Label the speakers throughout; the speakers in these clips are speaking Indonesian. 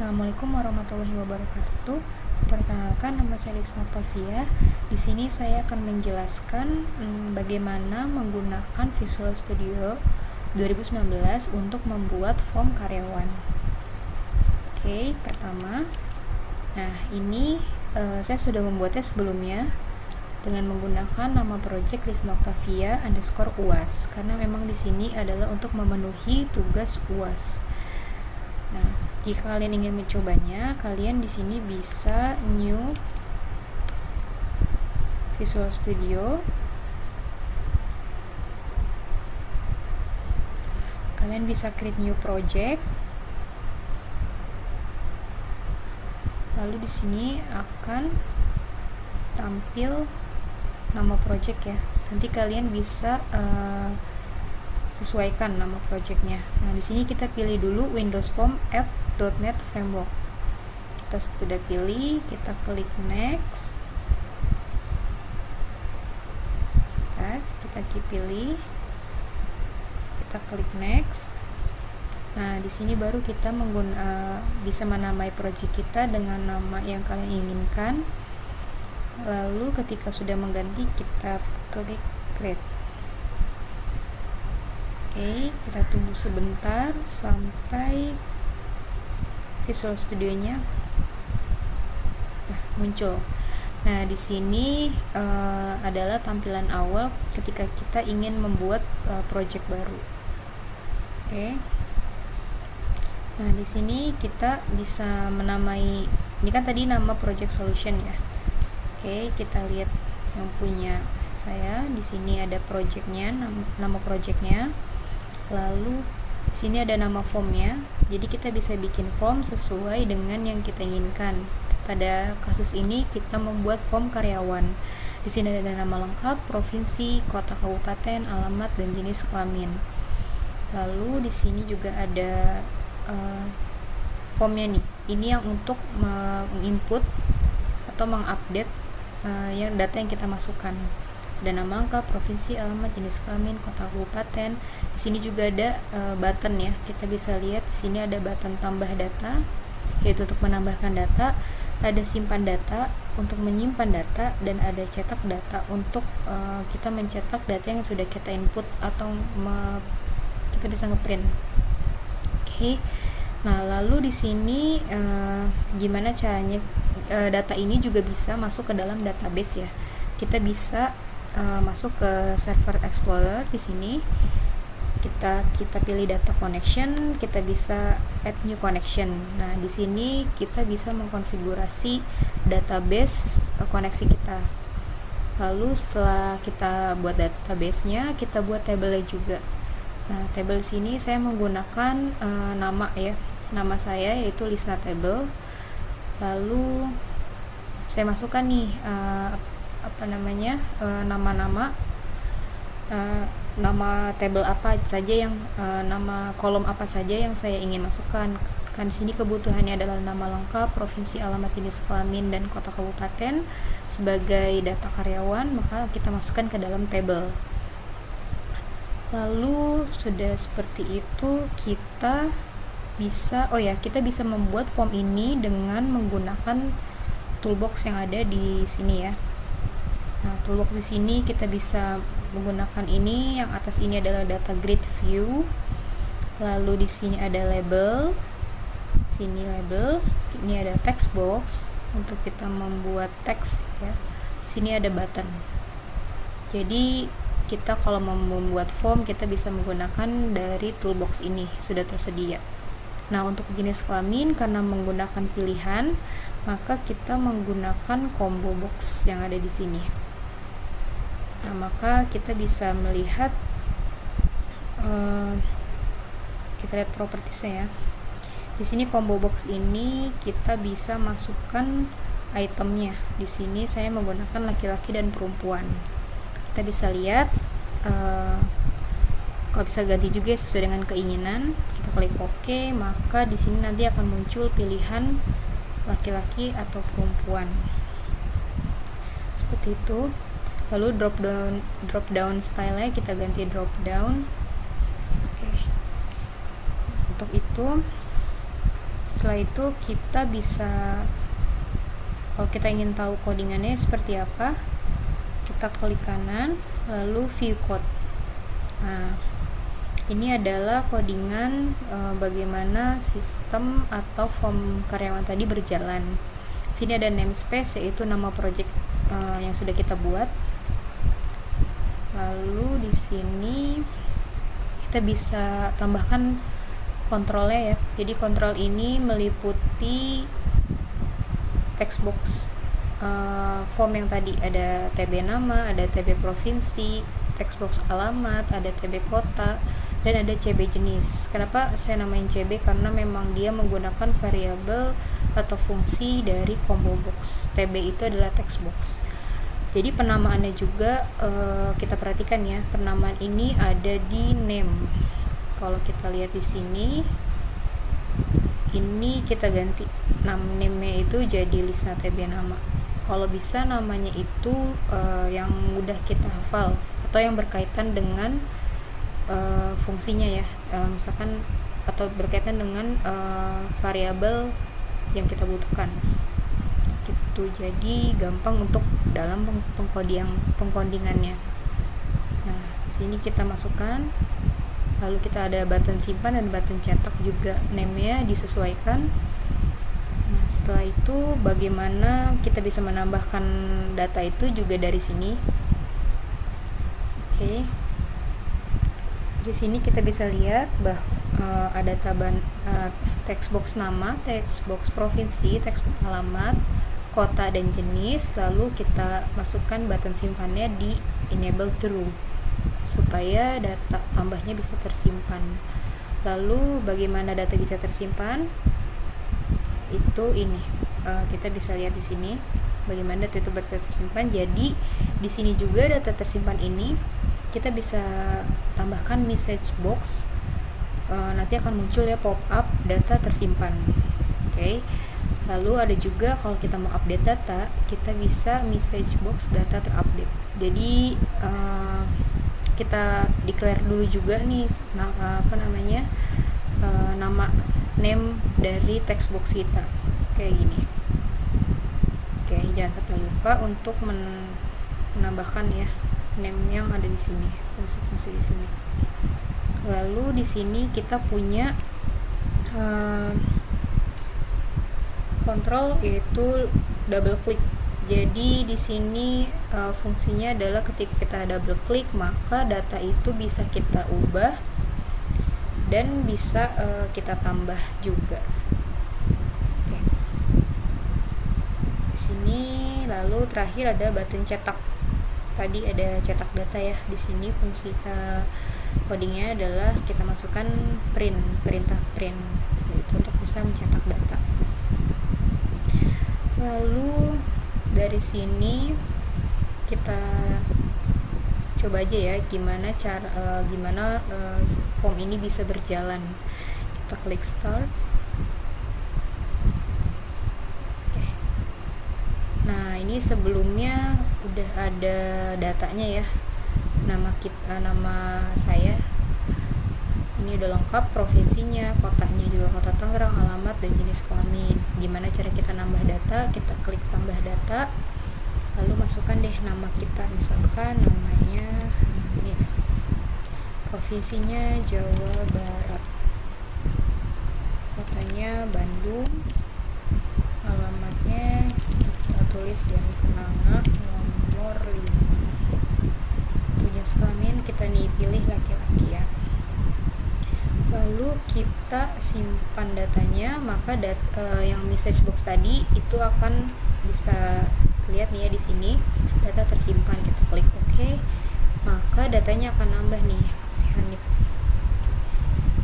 Speaker 1: Assalamualaikum warahmatullahi wabarakatuh. Perkenalkan, nama saya Lisna Octavia. Di sini saya akan menjelaskan bagaimana menggunakan Visual Studio 2019 untuk membuat form karyawan. Oke, pertama, nah ini saya sudah membuatnya sebelumnya dengan menggunakan nama project Lisna Octavia _UAS karena memang di sini adalah untuk memenuhi tugas UAS. Nah, jika kalian ingin mencobanya, kalian di sini bisa new Visual Studio. Kalian bisa create new project. Lalu di sini akan tampil nama project ya. Nanti kalian bisa sesuaikan nama projectnya. Nah, di sini kita pilih dulu Windows Form App.NET Framework. Kita sudah pilih, kita klik next. Kita pilih, kita klik next. Nah, di sini baru kita bisa menamai project kita dengan nama yang kalian inginkan. Lalu ketika sudah mengganti, kita klik create. Oke, kita tunggu sebentar sampai Visual Studio-nya muncul. Nah, di sini adalah tampilan awal ketika kita ingin membuat project baru. Oke. Nah, di sini kita bisa menamai, ini kan tadi nama project solution ya. Oke, kita lihat yang punya saya. Di sini ada projectnya, nama projectnya. Lalu di sini ada nama formnya, jadi kita bisa bikin form sesuai dengan yang kita inginkan. Pada kasus ini kita membuat form karyawan. Di sini ada nama lengkap, provinsi, kota, kabupaten, alamat, dan jenis kelamin. Lalu di sini juga ada formnya nih. Ini yang untuk menginput atau mengupdate yang data yang kita masukkan. Ada nama lengkap, provinsi, alamat, jenis kelamin, kota, kabupaten. Di sini juga ada button ya. Kita bisa lihat di sini ada button tambah data, yaitu untuk menambahkan data. Ada simpan data untuk menyimpan data, dan ada cetak data untuk kita mencetak data yang sudah kita input atau kita bisa ngeprint. Oke. Nah, lalu di sini gimana caranya data ini juga bisa masuk ke dalam database ya. Kita bisa masuk ke server explorer. Di sini kita pilih data connection, kita bisa add new connection. Nah, di sini kita bisa mengkonfigurasi database koneksi kita. Lalu setelah kita buat database-nya, kita buat table-nya juga. Nah, table sini saya menggunakan nama ya. Nama saya yaitu Lisna Table. Lalu saya masukkan nih nama table apa saja yang nama kolom apa saja yang saya ingin masukkan. Kan di sini kebutuhannya adalah nama lengkap, provinsi, alamat, jenis kelamin, dan kota, kabupaten sebagai data karyawan, maka kita masukkan ke dalam table. Lalu sudah seperti itu, kita bisa membuat form ini dengan menggunakan toolbox yang ada di sini ya. Nah, toolbox di sini kita bisa menggunakan ini. Yang atas ini adalah data grid view. Lalu di sini ada label. Sini label. Ini ada text box untuk kita membuat teks ya. Di sini ada button. Jadi kita kalau mau membuat form, kita bisa menggunakan dari toolbox ini, sudah tersedia. Nah, untuk jenis kelamin, karena menggunakan pilihan, maka kita menggunakan combo box yang ada di sini. Nah, maka kita bisa melihat, kita lihat propertiesnya ya. Di sini combo box ini kita bisa masukkan itemnya. Di sini saya menggunakan laki-laki dan perempuan. Kita bisa lihat, kalau bisa ganti juga sesuai dengan keinginan. Kita klik OK, maka di sini nanti akan muncul pilihan laki-laki atau perempuan. Seperti itu. Lalu drop down style-nya kita ganti drop down. Oke. Untuk itu Setelah itu kita bisa, kalau kita ingin tahu codingannya seperti apa, kita klik kanan lalu view code. Nah, ini adalah codingan bagaimana sistem atau form karyawan tadi berjalan. Sini ada namespace, yaitu nama project yang sudah kita buat. Lalu di sini kita bisa tambahkan kontrolnya ya. Jadi kontrol ini meliputi text box form yang tadi, ada TB nama, ada TB provinsi, text box alamat, ada TB kota, dan ada CB jenis. Kenapa saya namain CB? Karena memang dia menggunakan variabel atau fungsi dari combo box. TB itu adalah text box. Jadi penamaannya juga kita perhatikan ya, penamaan ini ada di name. Kalau kita lihat di sini, ini kita ganti name-nya itu jadi Lisna TB nama. Kalau bisa namanya itu yang mudah kita hafal atau yang berkaitan dengan fungsinya ya, misalkan atau berkaitan dengan variabel yang kita butuhkan gitu. Jadi gampang untuk dalam pengkodingannya. Nah, di sini kita masukkan, lalu kita ada button simpan dan button cetak juga, name-nya disesuaikan. Nah, setelah itu bagaimana kita bisa menambahkan data itu juga dari sini. Oke. Di sini kita bisa lihat bahwa ada taban text box nama, text box provinsi, text box alamat, kota dan jenis. Lalu kita masukkan button simpannya di enable true supaya data tambahnya bisa tersimpan. Lalu bagaimana data bisa tersimpan? Itu ini kita bisa lihat di sini bagaimana data itu bisa tersimpan. Jadi di sini juga data tersimpan ini kita bisa tambahkan message box, nanti akan muncul ya pop up data tersimpan. Oke. Lalu ada juga kalau kita mau update data, kita bisa message box data terupdate. Jadi kita declare dulu juga nih nama name dari text box kita kayak gini. Oke, jangan sampai lupa untuk menambahkan ya name yang ada di sini, fungsi-fungsi di sini. Lalu di sini kita punya kontrol, yaitu double click. Jadi di sini fungsinya adalah ketika kita double click maka data itu bisa kita ubah dan bisa kita tambah juga. Oke. Di sini lalu terakhir ada button cetak. Tadi ada cetak data ya. Di sini fungsi codingnya adalah kita masukkan perintah print, yaitu untuk bisa mencetak data. Lalu dari sini kita coba aja ya gimana form ini bisa berjalan. Kita klik start. Oke. Nah, ini sebelumnya udah ada datanya ya, nama saya ini udah lengkap, provinsinya, kotanya juga kota Tangerang, alamat dan jenis kelamin. Gimana cara kita nambah data? Kita klik tambah data, lalu masukkan deh nama kita, misalkan namanya ini, provinsinya Jawa Barat, kotanya Bandung, alamatnya kita tulis Jalan Kenanga nomor 5, jenis kelamin kita nih pilih laki-laki ya. Lalu kita simpan datanya, maka yang message box tadi itu akan bisa lihat nih ya di sini data tersimpan. Kita klik OK, maka datanya akan nambah nih si Hanif.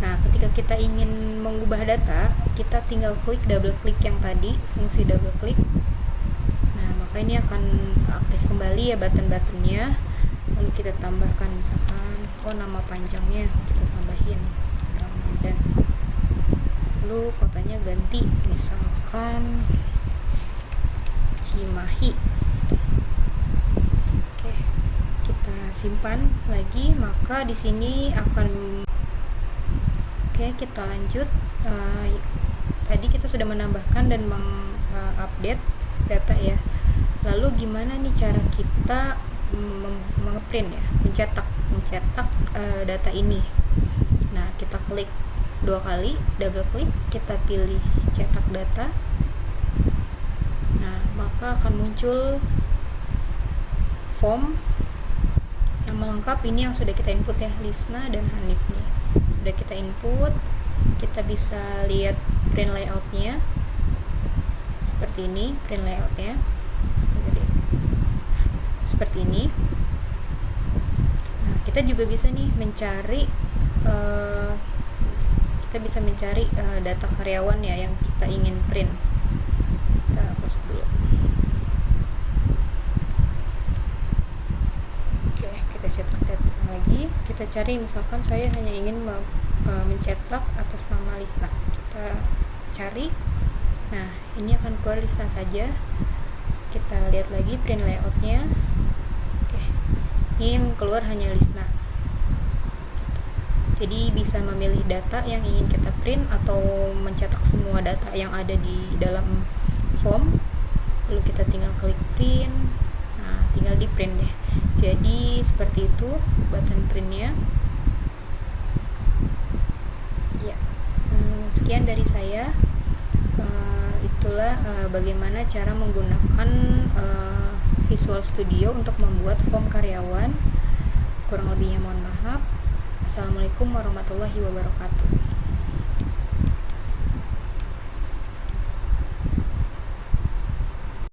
Speaker 1: Nah, ketika kita ingin mengubah data, kita tinggal klik double klik yang tadi, fungsi double klik. Nah, maka ini akan aktif kembali ya button-buttonnya. Lalu kita tambahkan misalkan nama panjangnya kita tambahin Ramadan. Lalu kotanya ganti misalkan Cimahi. Oke, kita simpan lagi, maka di sini akan kita lanjut. tadi kita sudah menambahkan dan mengupdate data ya. Lalu gimana nih cara kita mengeprint ya, mencetak data ini. Nah, kita klik 2 kali, double klik, kita pilih cetak data. Nah, maka akan muncul form nama lengkap ini yang sudah kita input ya, Lisna dan Hanif nih. Sudah kita input, kita bisa lihat print layoutnya seperti ini, print layoutnya seperti ini. Nah, kita juga bisa nih mencari data karyawan ya yang kita ingin print. Kita hapus dulu. Oke, kita cetak data lagi. Kita cari, misalkan saya hanya ingin mencetak atas nama Lisna. Kita cari. Nah, ini akan keluar Lisna saja. Kita lihat lagi print layoutnya. Oke, ini yang keluar hanya Lisna. Jadi bisa memilih data yang ingin kita print atau mencetak semua data yang ada di dalam form. Lalu kita tinggal klik print. Nah, tinggal di print deh. Jadi seperti itu button printnya. Ya, sekian dari saya. Itulah bagaimana cara menggunakan Visual Studio untuk membuat form karyawan. Kurang lebihnya mohon maaf. Assalamualaikum warahmatullahi wabarakatuh.